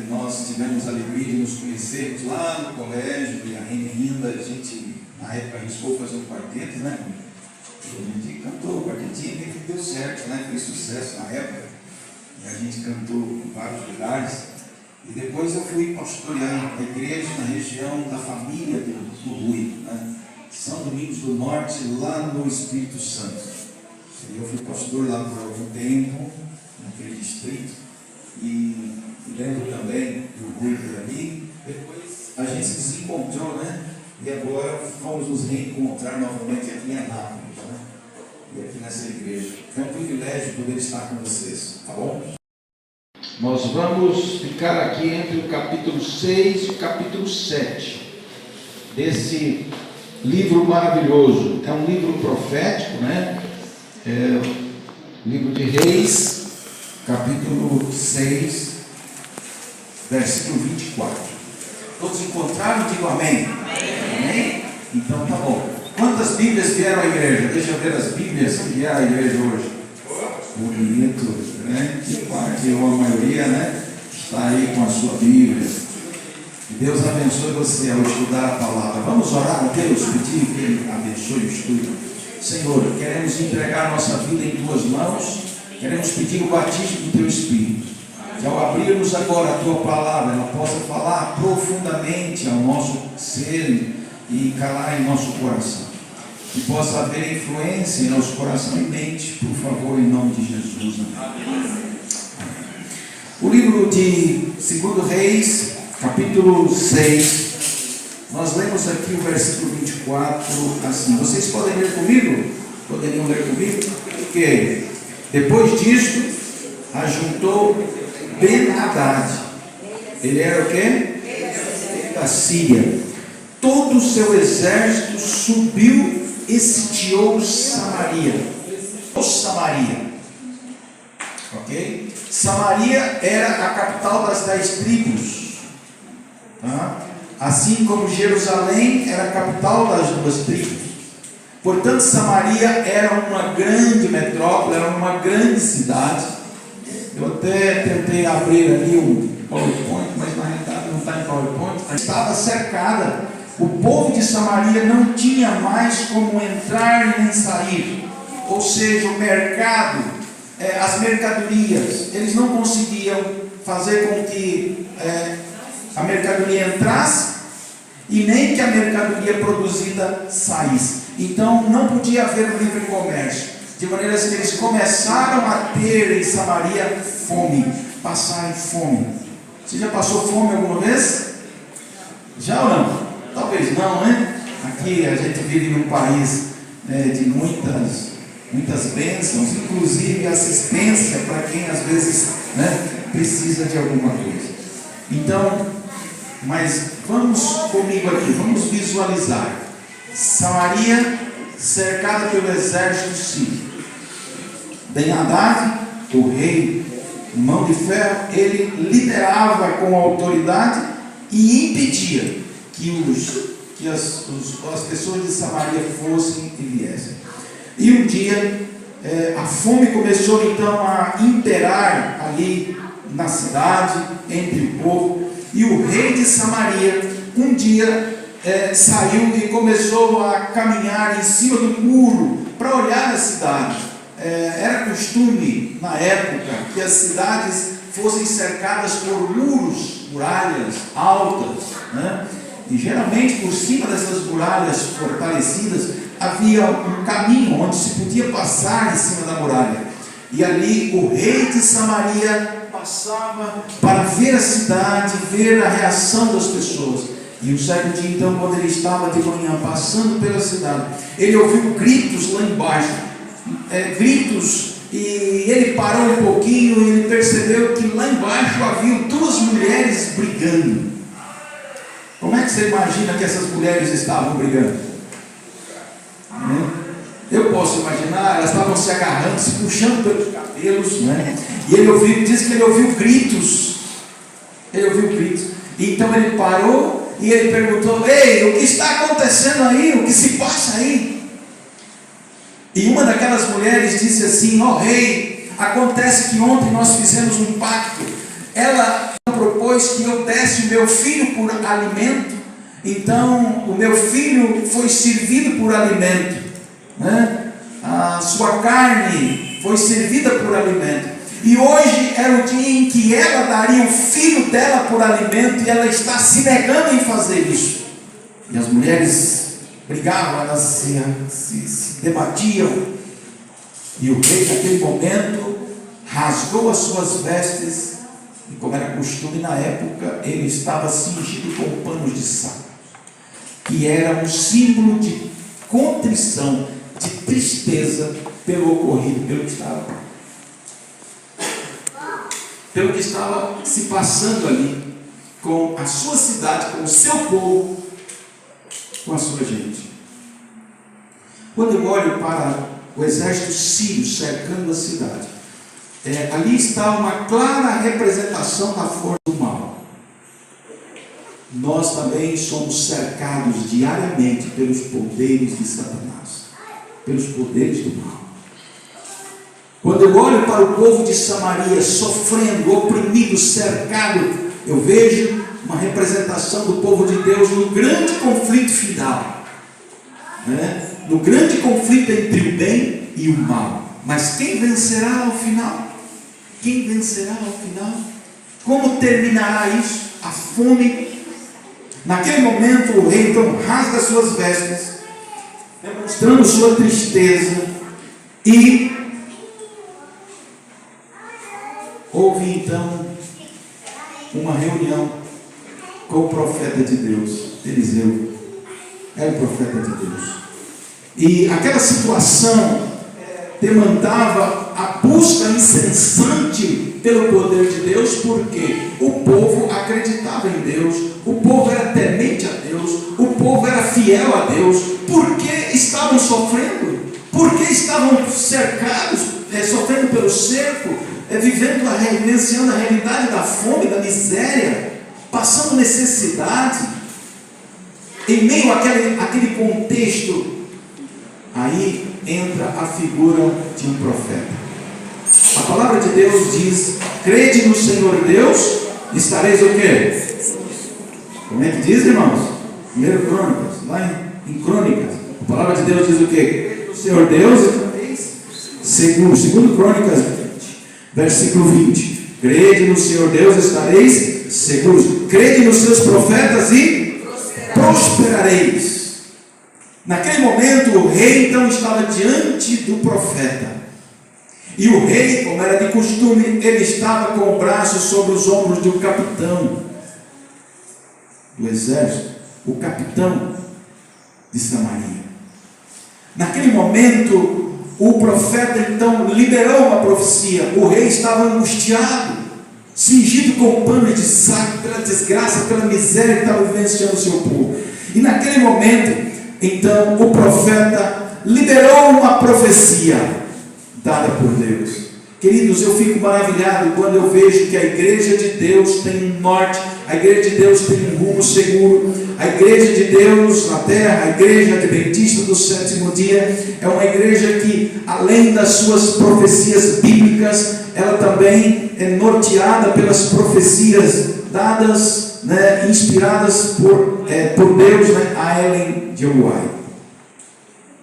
Nós tivemos a alegria de nos conhecermos lá no colégio, e ainda a gente, na época, arriscou fazer um quarteto, né? E a gente cantou o quartetinho, e que deu certo, né? Fez sucesso na época. E a gente cantou em vários lugares. E depois eu fui pastorear a igreja na região da família do Rui, né? São Domingos do Norte, lá no Espírito Santo. E eu fui pastor lá por algum tempo, naquele distrito. E lembro também do Rui por ali. Depois a gente se desencontrou, né? E agora vamos nos reencontrar novamente aqui em Anápolis, né? E aqui nessa igreja. É um privilégio poder estar com vocês, tá bom? Nós vamos ficar aqui entre o capítulo 6 e o capítulo 7 desse livro maravilhoso. É um livro profético, né? É o livro de Reis, capítulo 6, versículo 24. Todos encontraram? Digam amém. Amém? Então tá bom. Quantas Bíblias vieram à igreja? Deixa eu ver as Bíblias que vieram à igreja hoje. Bonito, né? Que parte, ou a maioria, né? Está aí com a sua Bíblia. Que Deus abençoe você ao estudar a palavra. Vamos orar a Deus, pedir que Ele abençoe o estudo. Senhor, queremos entregar nossa vida em Tuas mãos. Queremos pedir o batismo do Teu Espírito. Que ao abrirmos agora a Tua palavra, ela possa falar profundamente ao nosso ser e calar em nosso coração. Que possa haver influência em nosso coração e mente, por favor, em nome de Jesus. Amém. O livro de 2 Reis, capítulo 6, nós lemos aqui o versículo 24, assim. Vocês podem ler comigo? Poderiam ler comigo? Ok. Depois disso, ajuntou Ben-Hadad. Ele era o quê? Da Síria. Todo o seu exército subiu e sitiou Samaria. Ok? Samaria era a capital das 10 tribos. Tá? Assim como Jerusalém era a capital das 2 tribos. Portanto, Samaria era uma grande metrópole, era uma grande cidade. Eu até tentei abrir ali o PowerPoint, mas na realidade não está em PowerPoint. Estava cercada. O povo de Samaria não tinha mais como entrar nem sair. Ou seja, o mercado, as mercadorias, eles não conseguiam fazer com que a mercadoria entrasse e nem que a mercadoria produzida saísse. Então não podia haver um livre comércio, de maneira que eles começaram a ter em Samaria fome, passarem fome. Você já passou fome alguma vez? Já ou não? Talvez não, né? Aqui a gente vive num país de muitas bênçãos, inclusive assistência para quem às vezes, né, precisa de alguma coisa. Então, mas vamos comigo aqui, vamos visualizar. Samaria cercada pelo exército sírio. Ben-Hadad, o rei, mão de ferro, ele liderava com autoridade e impedia que as pessoas de Samaria fossem e viessem. E um dia a fome começou então a imperar ali na cidade, entre o povo, e o rei de Samaria um dia saiu e começou a caminhar em cima do muro para olhar a cidade. Era costume na época que as cidades fossem cercadas por muros, muralhas altas, né? E geralmente por cima dessas muralhas fortalecidas havia um caminho onde se podia passar em cima da muralha. E ali o rei de Samaria passava para ver a cidade, ver a reação das pessoas. E um certo dia então, quando ele estava de manhã passando pela cidade, ele ouviu gritos lá embaixo, gritos, e ele parou um pouquinho e ele percebeu que lá embaixo havia 2 mulheres brigando. Como é que você imagina que essas mulheres estavam brigando? Eu posso imaginar, elas estavam se agarrando, se puxando pelos cabelos, né? E ele diz que ele ouviu gritos. Então ele parou e ele perguntou: ei, o que está acontecendo aí? O que se passa aí? E uma daquelas mulheres disse assim: ó rei, acontece que ontem nós fizemos um pacto. Ela propôs depois que eu desse o meu filho por alimento, então o meu filho foi servido por alimento, né? A sua carne foi servida por alimento. E hoje era o dia em que ela daria o filho dela por alimento, e ela está se negando em fazer isso. E as mulheres brigavam, elas se debatiam. E o rei, naquele momento, rasgou as suas vestes, e como era costume na época, ele estava cingido com panos de saco, que era um símbolo de contrição, de tristeza pelo ocorrido, pelo que estava se passando ali com a sua cidade, com o seu povo, com a sua gente. Quando eu olho para o exército sírio cercando a cidade, ali está uma clara representação da força do mal. Nós também somos cercados diariamente pelos poderes de Satanás, pelos poderes do mal. Quando eu olho para o povo de Samaria sofrendo, oprimido, cercado, eu vejo uma representação do povo de Deus no grande conflito final, né? No grande conflito entre o bem e o mal. Mas quem vencerá ao final? Quem vencerá ao final? Como terminará isso? A fome. Naquele momento o rei então rasga suas vestes, demonstrando sua tristeza, e houve então uma reunião com o profeta de Deus, Eliseu. Era o profeta de Deus. E aquela situação demandava a busca incessante pelo poder de Deus, porque o povo acreditava em Deus, o povo era temente a Deus, o povo era fiel a Deus. Por que estavam sofrendo? Por que estavam cercados, sofrendo pelo cerco, vivenciando a realidade da fome, da miséria, passando necessidade, em meio àquele contexto? Aí entra a figura de um profeta. A palavra de Deus diz: crede no Senhor Deus, estareis o quê? Como é que diz, irmãos? 1 Crônicas, lá em Crônicas, a palavra de Deus diz o quê? Crede no Senhor Deus, estareis seguros. 2 Crônicas 20, versículo 20. Crede no Senhor Deus, estareis seguros. Crede nos seus profetas e prosperareis. Naquele momento o rei então estava diante do profeta, e o rei, como era de costume, ele estava com o braço sobre os ombros de um capitão do exército, o capitão de Samaria. Naquele momento o profeta então liberou uma profecia. O rei estava angustiado, cingido com panos de saco pela desgraça, pela miséria que estava vivenciando o seu povo. E naquele momento então o profeta liberou uma profecia dada por Deus. Queridos, eu fico maravilhado quando eu vejo que a igreja de Deus tem um norte, a igreja de Deus tem um rumo seguro. A igreja de Deus na terra, a igreja adventista do sétimo dia, é uma igreja que, além das suas profecias bíblicas, ela também é norteada pelas profecias dadas, né, inspiradas por Deus, né, a Ellen G. White,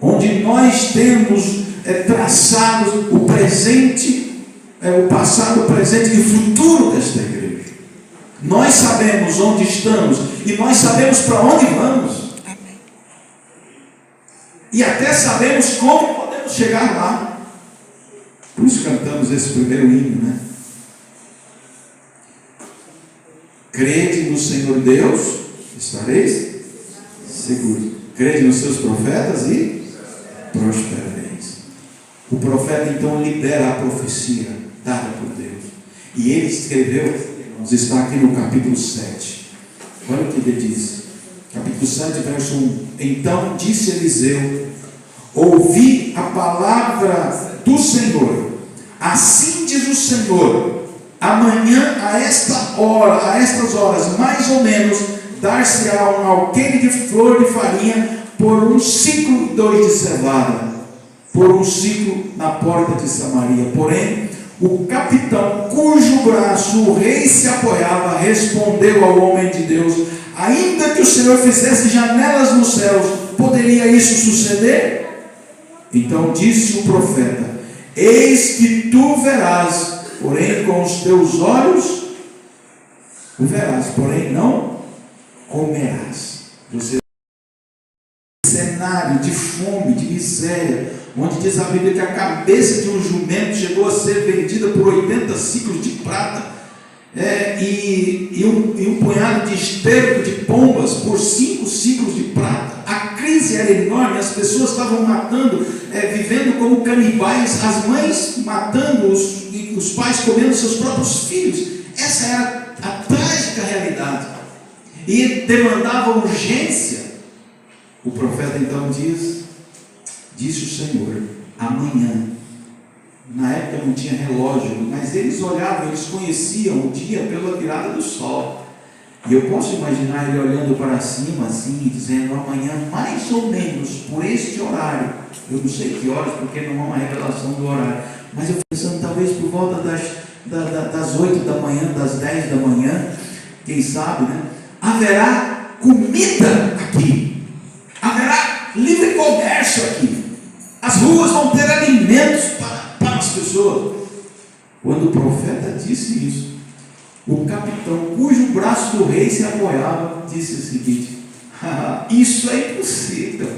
onde nós temos traçado o presente, o passado, o presente e o futuro desta igreja. Nós sabemos onde estamos e nós sabemos para onde vamos. Amém. E até sabemos como podemos chegar lá. Por isso cantamos esse primeiro hino, né? Crede no Senhor Deus, estareis seguros. Crede nos seus profetas e prosperareis. O profeta então libera a profecia dada por Deus. E ele escreveu, está aqui no capítulo 7. Olha o que ele diz. Capítulo 7, verso 1. Então disse Eliseu: ouvi a palavra do Senhor. Assim diz o Senhor: amanhã a estas horas, mais ou menos, dar-se-á um alqueire de flor de farinha por um ciclo 2 de cevada, por um ciclo na porta de Samaria. Porém, O capitão, cujo braço o rei se apoiava, respondeu ao homem de Deus: ainda que o Senhor fizesse janelas nos céus, poderia isso suceder? Então disse o profeta: eis que tu verás, porém com os teus olhos o verás, porém não comerás. Você cenário de fome, de miséria, onde diz a Bíblia que a cabeça de um jumento chegou a ser vendida por 80 ciclos de prata, e um punhado de esterco de pombas por 5 ciclos de prata. A crise era enorme, as pessoas estavam matando, vivendo como canibais, as mães matando os pais comendo seus próprios filhos. Essa era a trágica realidade, e demandava urgência. O profeta então disse o Senhor: amanhã. Na época não tinha relógio, mas eles olhavam, eles conheciam o dia pela virada do sol. E eu posso imaginar ele olhando para cima assim e dizendo: amanhã, mais ou menos por este horário. Eu não sei que horas, porque não há uma revelação do horário, mas eu pensando talvez por volta das 8 da manhã, das 10 da manhã, quem sabe, né? Haverá comida aqui. Haverá livre comércio aqui. As ruas vão ter alimentos para as pessoas. Quando o profeta disse isso, o capitão, cujo braço do rei se apoiava, disse o seguinte: isso é impossível.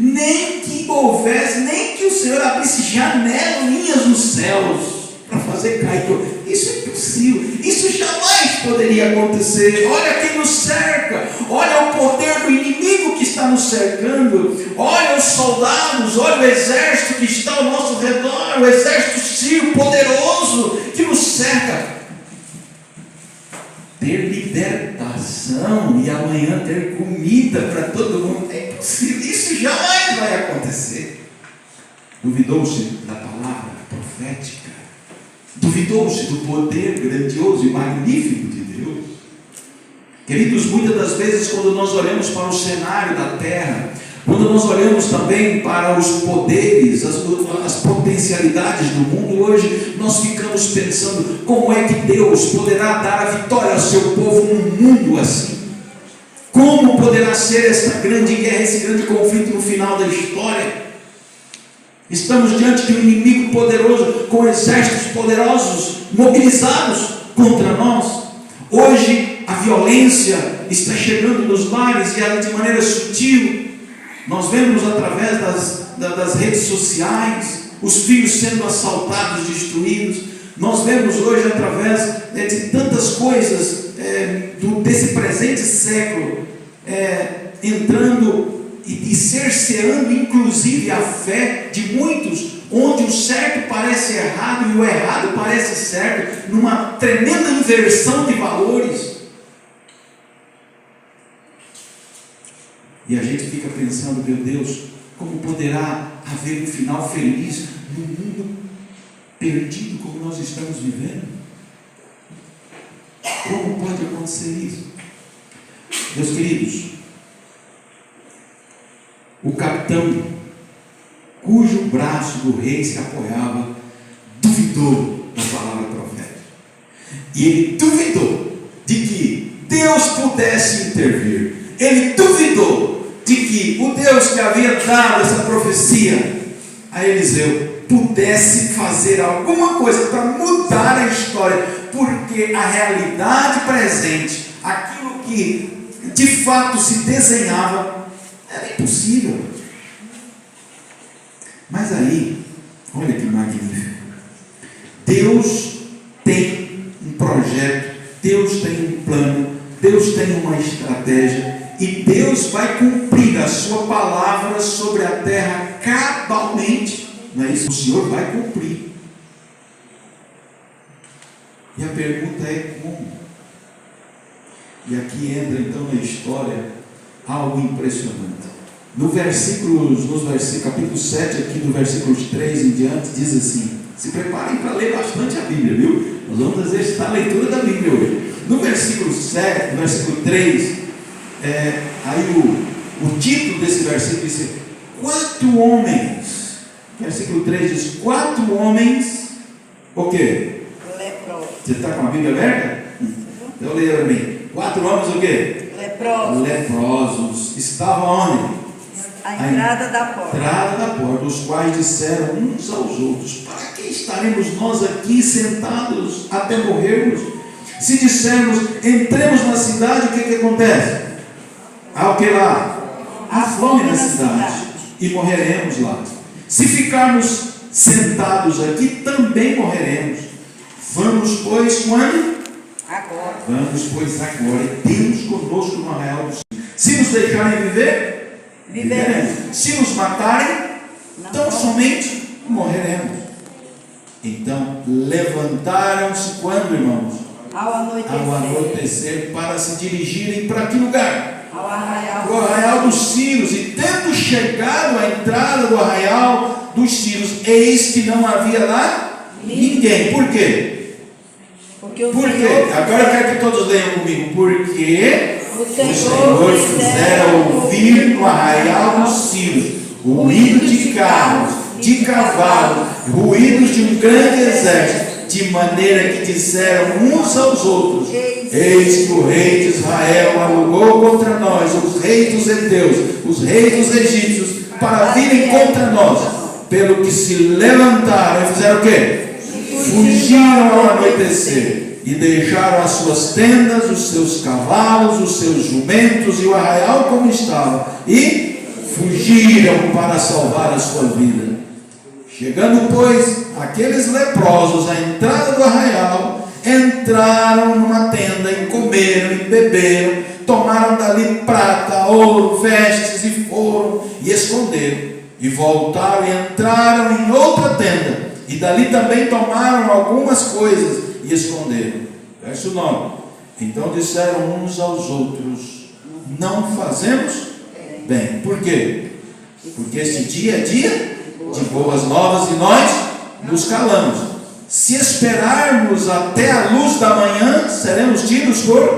Nem que houvesse, nem que o Senhor abrisse janelinhas nos céus para fazer cair. Isso é impossível. Isso jamais poderia acontecer. Olha quem nos cerca. Olha o poder do inimigo que está nos cercando. Olha os soldados. Olha o exército que está ao nosso redor. O exército sírio poderoso que nos cerca. Ter libertação e amanhã ter comida para todo mundo é impossível. Isso jamais vai acontecer. Duvidou-se da palavra profética. Duvidou-se do poder grandioso e magnífico de Deus. Queridos, muitas das vezes quando nós olhamos para o cenário da terra, quando nós olhamos também para os poderes, as potencialidades do mundo, hoje nós ficamos pensando: como é que Deus poderá dar a vitória ao seu povo num mundo assim? Como poderá ser esta grande guerra, esse grande conflito no final da história? Estamos diante de um inimigo poderoso, com exércitos poderosos mobilizados contra nós. Hoje a violência está chegando nos lares, e ela de maneira sutil. Nós vemos através das redes sociais os filhos sendo assaltados, destruídos. Nós vemos hoje através de tantas coisas desse presente século entrando e cerceando inclusive a fé de muitos, onde o certo parece errado e o errado parece certo, numa tremenda inversão de valores. E a gente fica pensando: meu Deus, como poderá haver um final feliz num mundo perdido como nós estamos vivendo? Como pode acontecer isso? Meus queridos, o capitão, cujo braço do rei se apoiava, duvidou da palavra profética. E ele duvidou de que Deus pudesse intervir. Ele duvidou de que o Deus que havia dado essa profecia a Eliseu pudesse fazer alguma coisa para mudar a história, porque a realidade presente, aquilo que de fato se desenhava, era impossível. Mas aí, olha que magnífico, Deus tem um projeto, Deus tem um plano, Deus tem uma estratégia, e Deus vai cumprir a sua palavra sobre a terra cabalmente. Não é isso? O Senhor vai cumprir. E a pergunta é: como? E aqui entra então na história algo impressionante. Nos versículos, capítulo 7, aqui do versículo 3 em diante, diz assim: se preparem para ler bastante a Bíblia, viu? Nós vamos exercitar a leitura da Bíblia hoje. No versículo 7, no versículo 3, aí o título desse versículo diz: 4 homens. Versículo 3 diz: 4 homens O quê? Leproso. Você está com a Bíblia aberta? Então leia para mim. 4 homens o quê? Leproso. Leprosos. Estavam onde? A entrada da porta. Entrada da porta, os quais disseram uns aos outros: para que estaremos nós aqui sentados até morrermos? Se dissermos, entremos na cidade, o que acontece? Há o que lá? Há fome na cidade, e morreremos lá. Se ficarmos sentados aqui, também morreremos. Vamos, pois, quando? Agora. Vamos, pois, agora, e Deus conosco no arraial dos céus. Se nos deixarem viver, viveremos. Se nos matarem, tão somente morreremos. Então levantaram-se quando, irmãos? Ao anoitecer. Ao anoitecer, para se dirigirem para que lugar? Ao arraial. O arraial dos Círios. E tendo chegado à entrada do arraial dos Círios, eis que não havia lá ninguém. Por quê? Porque o Por quê? Senhor, Agora eu quero que todos leiam comigo. Porque o o Senhor fizera ouvir no arraial dos Círios ruído de carros, de cavalos, ruídos de um grande exército, de maneira que disseram uns aos outros: eis que o rei de Israel alugou contra nós os reis dos heteus, os reis dos egípcios, para virem contra nós. Pelo que se levantaram e fizeram o quê? Fugiram ao anoitecer e deixaram as suas tendas, os seus cavalos, os seus jumentos e o arraial como estava, e fugiram para salvar a sua vida. Chegando, pois, aqueles leprosos à entrada do arraial, entraram numa tenda e comeram e beberam, tomaram dali prata, ouro, vestes e foram e esconderam. E voltaram e entraram em outra tenda, e dali também tomaram algumas coisas e esconderam. Verso 9. Então disseram uns aos outros: não fazemos bem. Por quê? Porque este dia é dia de boas novas e nós nos calamos. Se esperarmos até a luz da manhã, seremos tidos por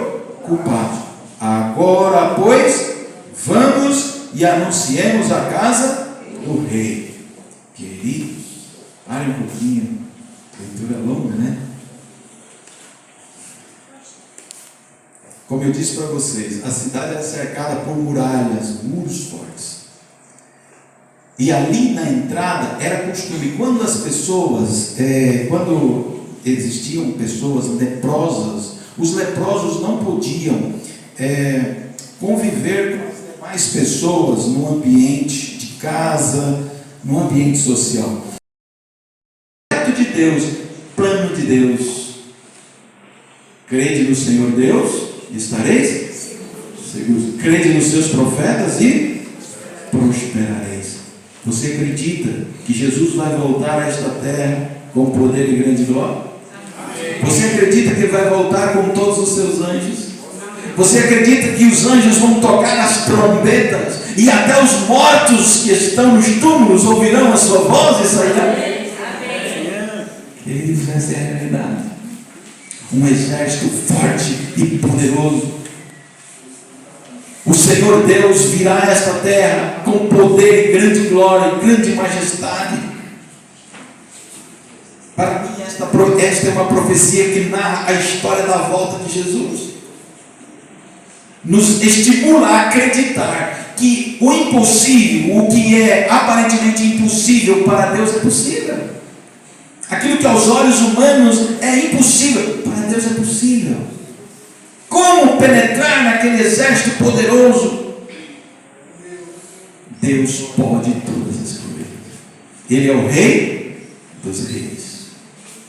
culpados. Agora, pois, vamos e anunciemos a casa do rei. Queridos, pare um pouquinho, leitura longa, né? Como eu disse para vocês, a cidade era cercada por muralhas, muros fortes. E ali na entrada era costume, quando as pessoas, quando existiam pessoas leprosas, os leprosos não podiam conviver com as demais pessoas no ambiente de casa, no ambiente social. Projeto de Deus, plano de Deus. Crede no Senhor Deus e estareis seguros. Crede nos seus profetas e prosperareis. Você acredita que Jesus vai voltar a esta terra com poder e grande glória? Você acredita que ele vai voltar com todos os seus anjos? Você acredita que os anjos vão tocar as trombetas e até os mortos que estão nos túmulos ouvirão a sua voz e sairão? Queridos, essa é a realidade. Um exército forte e poderoso. O Senhor Deus virá a esta terra com poder e grande glória e grande majestade. Para mim esta é uma profecia que narra a história da volta de Jesus. Nos estimula a acreditar que o impossível, o que é aparentemente impossível, para Deus é possível. Aquilo que aos olhos humanos é impossível, para Deus é possível. Como penetrar naquele exército poderoso? Deus pode todas as coisas. Ele é o rei dos reis.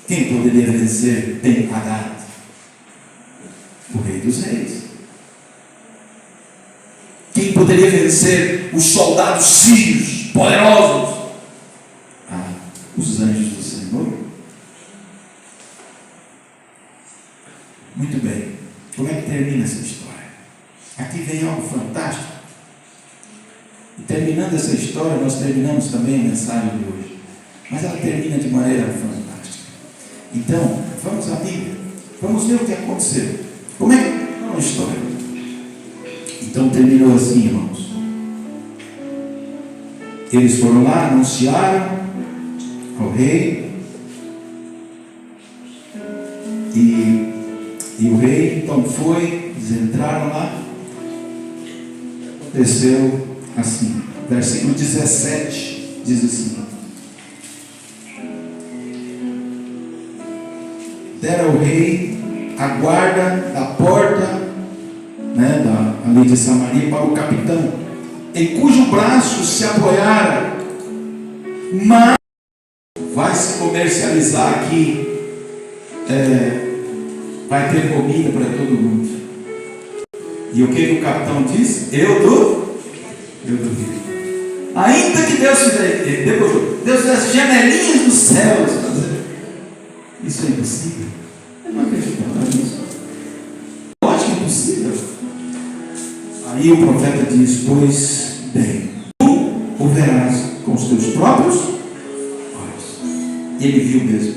Quem poderia vencer Ben-Hadad? O rei dos reis. Quem poderia vencer os soldados sírios poderosos? Os anjos do Senhor. Muito bem. Como é que termina essa história? Aqui vem algo fantástico. E terminando essa história, nós terminamos também a mensagem de hoje. Mas ela termina de maneira fantástica. Então, vamos à Bíblia. Vamos ver o que aconteceu. Como é que terminou a história? Então terminou assim, irmãos. Eles foram lá, anunciaram ao rei. E o rei então foi, eles entraram lá, aconteceu assim, versículo 17 diz assim: dera o rei a guarda da porta, ali de Samaria, para o capitão, em cujo braço se apoiara, mas vai se comercializar aqui, vai ter comida para todo mundo. E o que o capitão diz? Eu duvido. Ainda que Deus fizesse janelinhas dos céus, isso é impossível. Eu não acredito nisso. Lógico que é impossível. Aí o profeta diz: pois bem, tu o verás com os teus próprios olhos. E ele viu mesmo,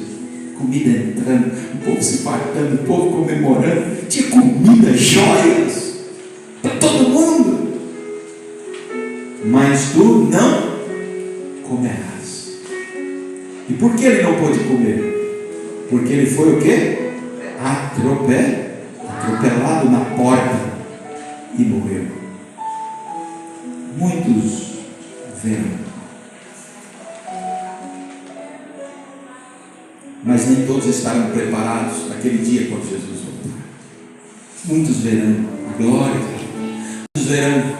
comida entrando, o povo se fartando, o povo comemorando, tinha comida, joias para todo mundo. Mas tu não comerás. E por que ele não pôde comer? Porque ele foi o quê? Atropelado na porta e morreu. Muitos verão, mas nem todos estarão preparados naquele dia quando Jesus voltar. Muitos verão a glória, muitos verão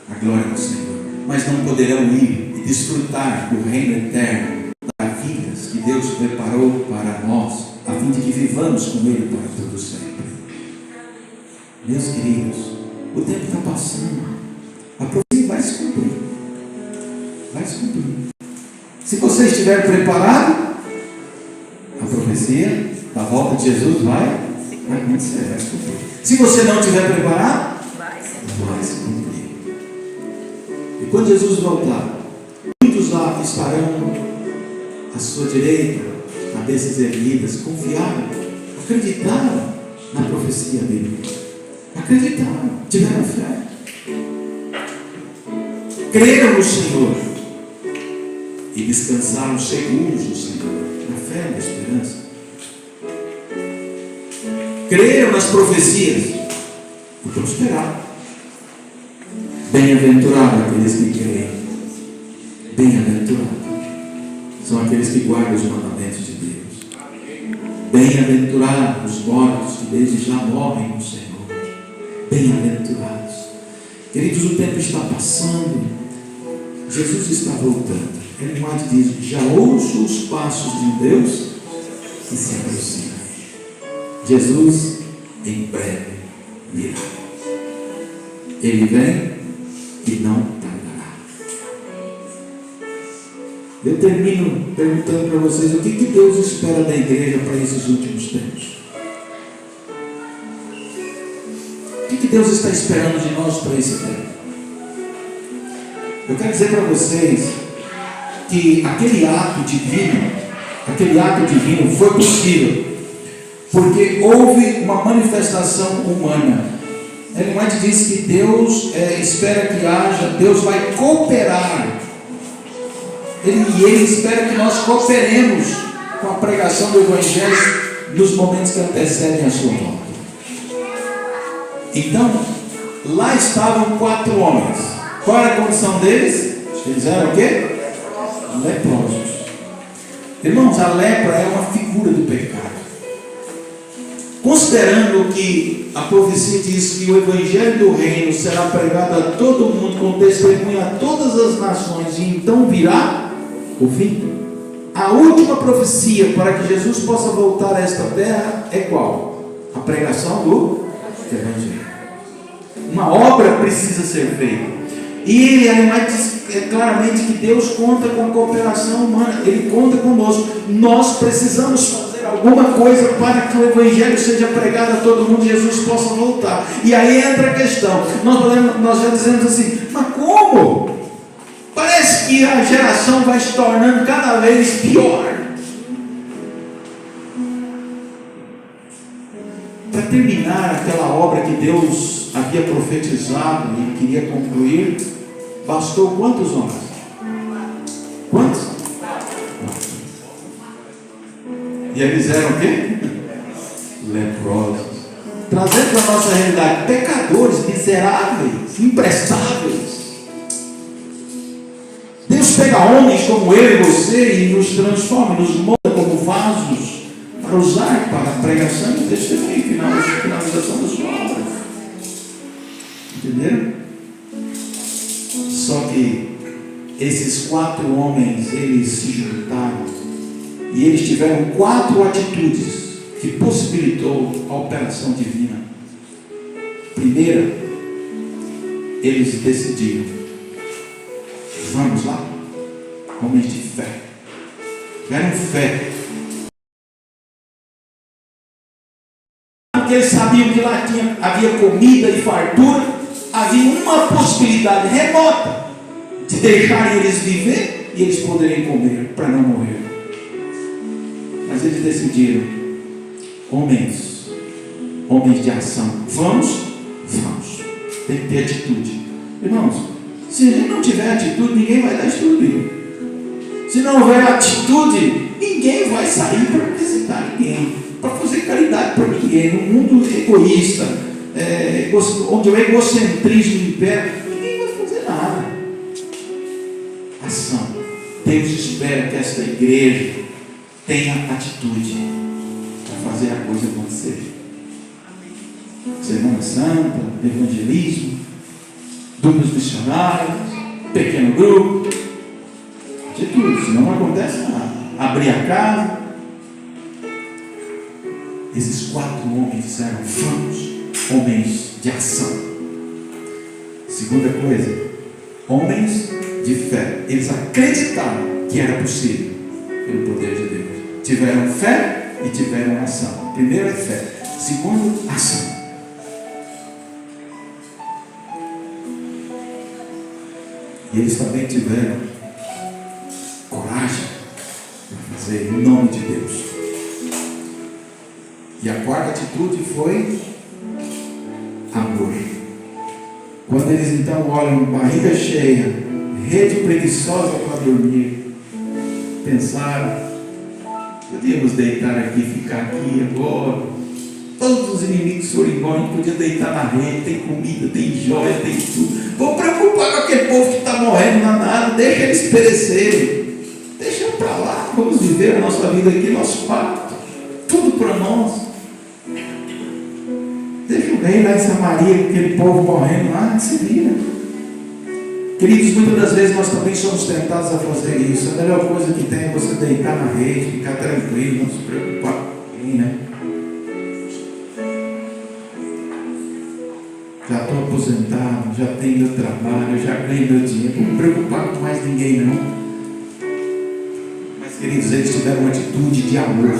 a glória do Senhor, mas não poderão ir e desfrutar do reino eterno, das maravilhas que Deus preparou para nós, a fim de que vivamos com Ele para todo sempre. Meus queridos, o tempo está passando, a profecia vai se cumprir, se você estiver preparado, a profecia da volta de Jesus vai acontecer, vai se cumprir. Se você não estiver preparado, vai se cumprir. E quando Jesus voltar, muitos lá estarão à sua direita, cabeças erguidas, confiaram, acreditaram na profecia dele, acreditaram, tiveram fé, creram no Senhor e descansaram seguros no Senhor, na fé e na esperança. Creram nas profecias e prosperaram. Bem-aventurados aqueles que creem, bem-aventurados são aqueles que guardam os mandamentos de Deus. Bem-aventurados os mortos que desde já morrem no Senhor. Bem-aventurados. Queridos, o tempo está passando, Jesus está voltando. Ele mais diz: já ouço os passos de um Deus que se aproxima. Jesus em breve virá. Ele vem e não tardará. Eu termino perguntando para vocês: o que Deus espera da igreja para esses últimos tempos? O que Deus está esperando de nós para esse tempo? Eu quero dizer para vocês que aquele ato divino foi possível porque houve uma manifestação humana. Ellen White diz que Deus espera que haja, Deus vai cooperar. Ele espera que nós cooperemos com a pregação do Evangelho nos momentos que antecedem a sua volta. Então, lá estavam 4 homens. Qual era a condição deles? Eles eram o quê? Leprosos. Irmãos, a lepra é uma figura do pecado. Considerando que a profecia diz que o Evangelho do Reino será pregado a todo mundo, com testemunho a todas as nações, e então virá o fim. A última profecia para que Jesus possa voltar a esta terra é qual? A pregação do Evangelho. Uma obra precisa ser feita. E ele diz claramente que Deus conta com a cooperação humana. Ele conta conosco. Nós precisamos fazer alguma coisa para que o Evangelho seja pregado a todo mundo e Jesus possa voltar. E aí entra a questão. Nós já dizemos assim: mas como? Parece que a geração vai se tornando cada vez pior. Para terminar aquela obra que Deus havia profetizado e queria concluir, bastou quantos homens? Quantos? 4. E eles eram o quê? leprosos, trazendo para a nossa realidade pecadores, miseráveis, imprestáveis. Deus pega homens como eu e você e nos transforma, nos molda como vasos para usar para a pregação e o testemunho, finalização da sua obra. Entenderam? Só que esses 4 homens, eles se juntaram e eles tiveram 4 atitudes que possibilitou a operação divina. Primeira, eles decidiram: vamos lá, homens de fé. Tiveram fé. Porque eles sabiam que lá havia comida e fartura, havia uma possibilidade remota de deixarem eles viver e eles poderiam comer para não morrer. Mas eles decidiram: homens de ação, vamos. Tem que ter atitude. Irmãos, se a gente não tiver atitude, ninguém vai dar estudo. Se não houver atitude, ninguém vai sair para visitar ninguém, para fazer caridade para ninguém. No mundo egoísta, onde o egocentrismo impera, ninguém vai fazer nada. Ação. Deus espera que esta igreja tenha atitude para fazer a coisa acontecer. Semana Santa, evangelismo, duplos missionários, pequeno grupo, atitude, senão não acontece nada. Abrir a casa. Esses 4 homens disseram: vamos, homens de ação. Segunda coisa, homens de fé. Eles acreditaram que era possível pelo poder de Deus. Tiveram fé e tiveram ação. Primeiro é fé, segundo, ação. E eles também tiveram coragem para fazer em nome de Deus. E a quarta atitude foi amor. Quando eles então olham barriga cheia, rede preguiçosa para dormir, pensaram: podíamos deitar aqui, ficar aqui agora. Todos os inimigos foram embora, a gente podia deitar na rede, tem comida, tem joia, tem tudo. Vou preocupar com aquele povo que está morrendo na nada, deixa eles perecerem. Deixa para lá, vamos viver a nossa vida aqui, nosso pacto, tudo para nós. Deixa o rei lá em Samaria, aquele povo morrendo lá, se vira. Queridos, muitas das vezes nós também somos tentados a fazer isso. A melhor coisa que tem é você deitar na rede, ficar tranquilo, não se preocupar com ninguém, né? Já estou aposentado, já tenho meu trabalho, já ganho meu dinheiro, não me preocupar com mais ninguém não. Mas queridos, eles tiveram uma atitude de amor.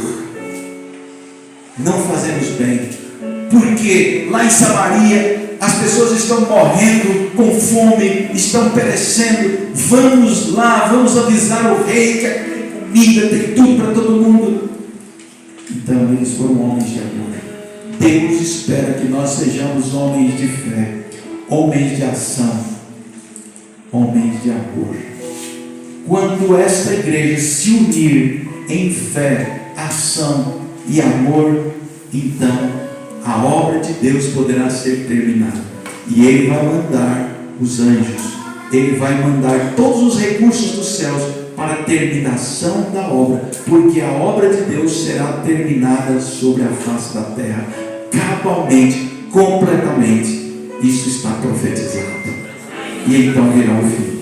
Não fazemos bem, porque lá em Samaria as pessoas estão morrendo com fome, estão perecendo. Vamos lá, vamos avisar o rei que tem comida, tem tudo para todo mundo. Então eles foram homens de amor. Deus espera que nós sejamos homens de fé, homens de ação, homens de amor. Quando esta igreja se unir em fé, ação e amor, então a obra de Deus poderá ser terminada. E Ele vai mandar os anjos, Ele vai mandar todos os recursos dos céus para a terminação da obra, porque a obra de Deus será terminada sobre a face da terra, cabalmente, completamente. Isso está profetizado. E então virá o fim.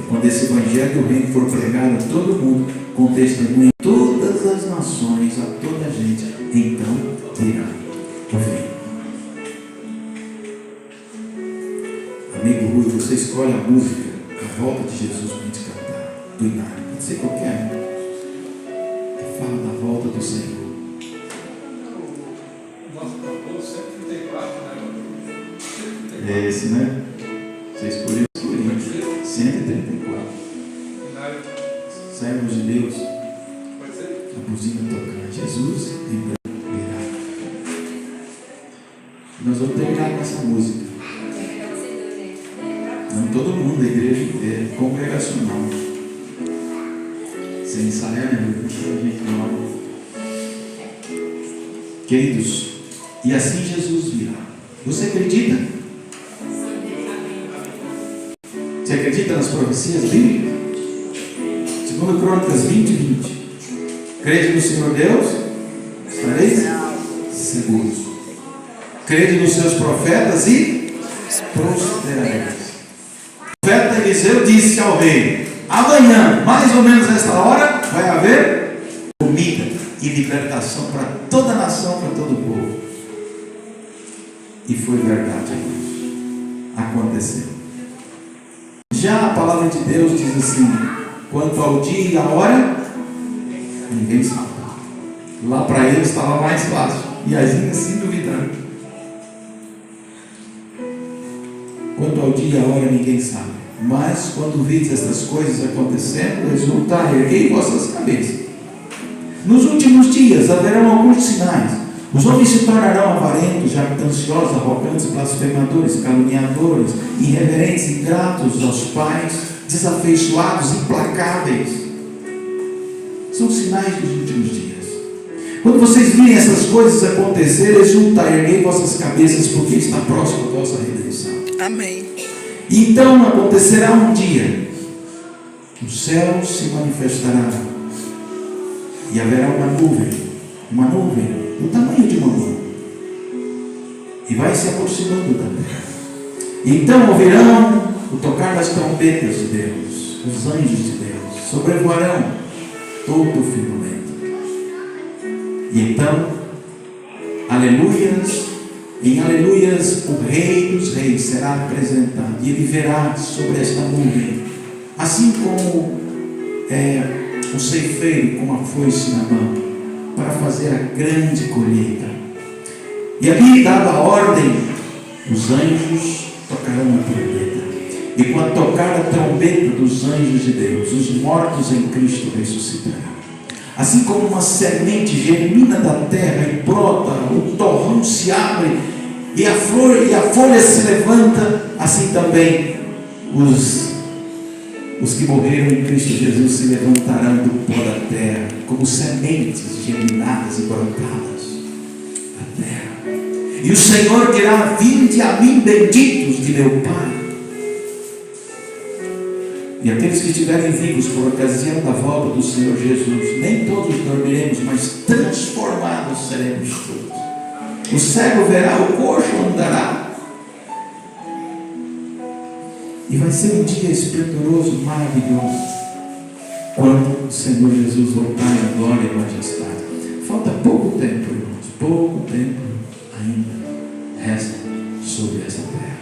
Quando esse evangelho do reino for pregado a todo mundo, com testemunho em todas as nações, a toda a gente, então virá o fim. Amigo Rui, você escolhe a música, a volta de Jesus para a gente cantar, do Inário, pode ser qualquer que fala da volta do Senhor. É esse, né? Você escolheu 134. Servos de Deus. A buzina tocando. Jesus virá. Nós vamos terminar com essa música. Não todo mundo, a igreja inteira, congregacional. Sem ensaiar nenhum, a gente nova. Queridos, e assim Jesus virá. Você acredita? Você acredita nas profecias bíblicas? 2 Crônicas 20:20. Crede no Senhor Deus, estareis seguros. Crede nos seus profetas e prosperareis. O profeta Eliseu disse ao rei: amanhã, mais ou menos esta hora, vai haver comida e libertação para toda a nação, para todo o povo. E foi verdade, irmãos. Aconteceu. Já a palavra de Deus diz assim: quanto ao dia e a hora, ninguém sabe. Lá para eles estava mais fácil. E ainda assim duvidando. Quanto ao dia e a hora, ninguém sabe. Mas quando vides estas coisas acontecendo, exultai, erguei vossas cabeças. Nos últimos dias haverão alguns sinais. Os homens se tornarão avarentos, jactanciosos, arrogantes, blasfemadores, caluniadores, irreverentes, ingratos aos pais, desafeiçoados, implacáveis. São sinais dos últimos dias. Quando vocês virem essas coisas acontecer, exultai, erguei vossas cabeças, porque está próximo a vossa redenção. Amém. Então acontecerá um dia que o céu se manifestará e haverá uma nuvem do tamanho de uma mão, e vai se aproximando da terra. Então ouvirão o tocar das trombetas de Deus, os anjos de Deus sobrevoarão todo o firmamento. E então, aleluias, em aleluias, o Rei dos Reis será apresentado, e ele verá sobre esta nuvem, assim como um ceifeiro com uma foice na mão, para fazer a grande colheita. E ali, dada a ordem, os anjos tocarão a trombeta. E quando tocar a trombeta dos anjos de Deus, os mortos em Cristo ressuscitarão. Assim como uma semente germina da terra e brota, o torrão se abre e a folha se levanta, assim também os que morreram em Cristo Jesus se levantarão do pó da terra, como sementes germinadas e brotadas da terra. E o Senhor dirá: vinde a mim, benditos de meu Pai. E aqueles que estiverem vivos por ocasião da volta do Senhor Jesus, nem todos dormiremos, mas transformados seremos todos. O cego verá, o coxo andará. E vai ser um dia esplendoroso, maravilhoso, quando o Senhor Jesus voltar em glória e majestade. Falta pouco tempo, irmãos, pouco tempo ainda resta sobre essa terra.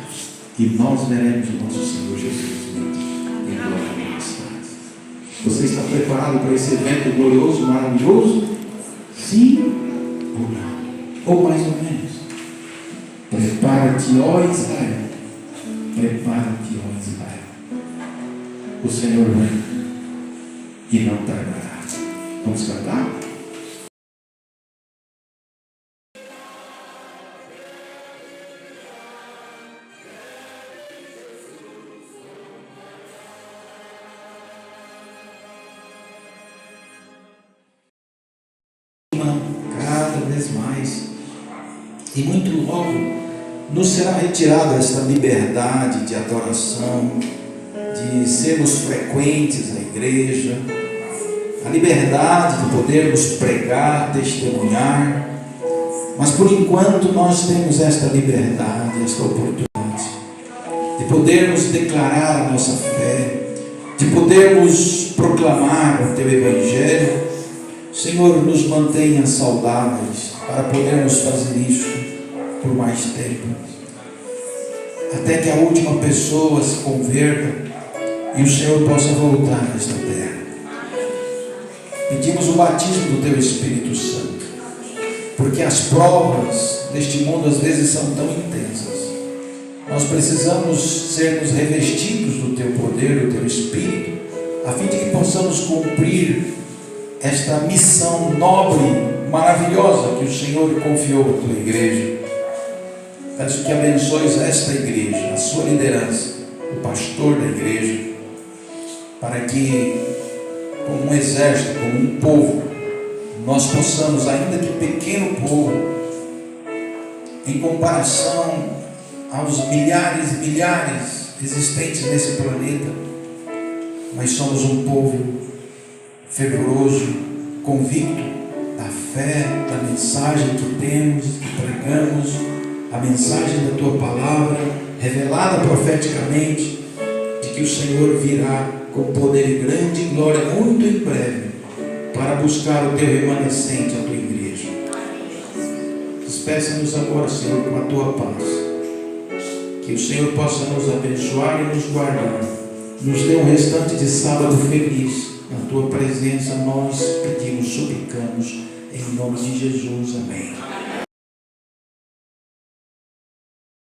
E nós veremos o nosso Senhor Jesus em glória e majestade. Você está preparado para esse evento glorioso, maravilhoso? Sim ou não? Ou mais ou menos? Prepara-te, ó Israel. Prepara-te, ó Israel. O Senhor vem e não tardará. Vamos cantar? Cada vez mais, e muito logo nos será retirada esta liberdade de adoração, de sermos frequentes na igreja, a liberdade de podermos pregar, testemunhar. Mas por enquanto nós temos esta liberdade, esta oportunidade de podermos declarar a nossa fé, de podermos proclamar o teu evangelho. Senhor, nos mantenha saudáveis para podermos fazer isso por mais tempo, até que a última pessoa se converta e o Senhor possa voltar a esta terra. Pedimos o batismo do teu Espírito Santo, porque as provas deste mundo às vezes são tão intensas. Nós precisamos sermos revestidos do teu poder, do teu Espírito, a fim de que possamos cumprir esta missão nobre, maravilhosa que o Senhor confiou à tua igreja. Peço que abençoes esta igreja, a sua liderança, o pastor da igreja, para que, como um exército, como um povo, nós possamos, ainda que pequeno povo, em comparação aos milhares existentes nesse planeta. Nós somos um povo fervoroso, convicto da fé, da mensagem que temos, que pregamos, a mensagem da Tua palavra, revelada profeticamente, de que o Senhor virá com poder e grande glória muito em breve, para buscar o Teu remanescente, a Tua igreja. Despeça-nos agora, Senhor, com a Tua paz. Que o Senhor possa nos abençoar e nos guardar. Nos dê um restante de sábado feliz. Na Tua presença nós pedimos, suplicamos, em nome de Jesus. Amém.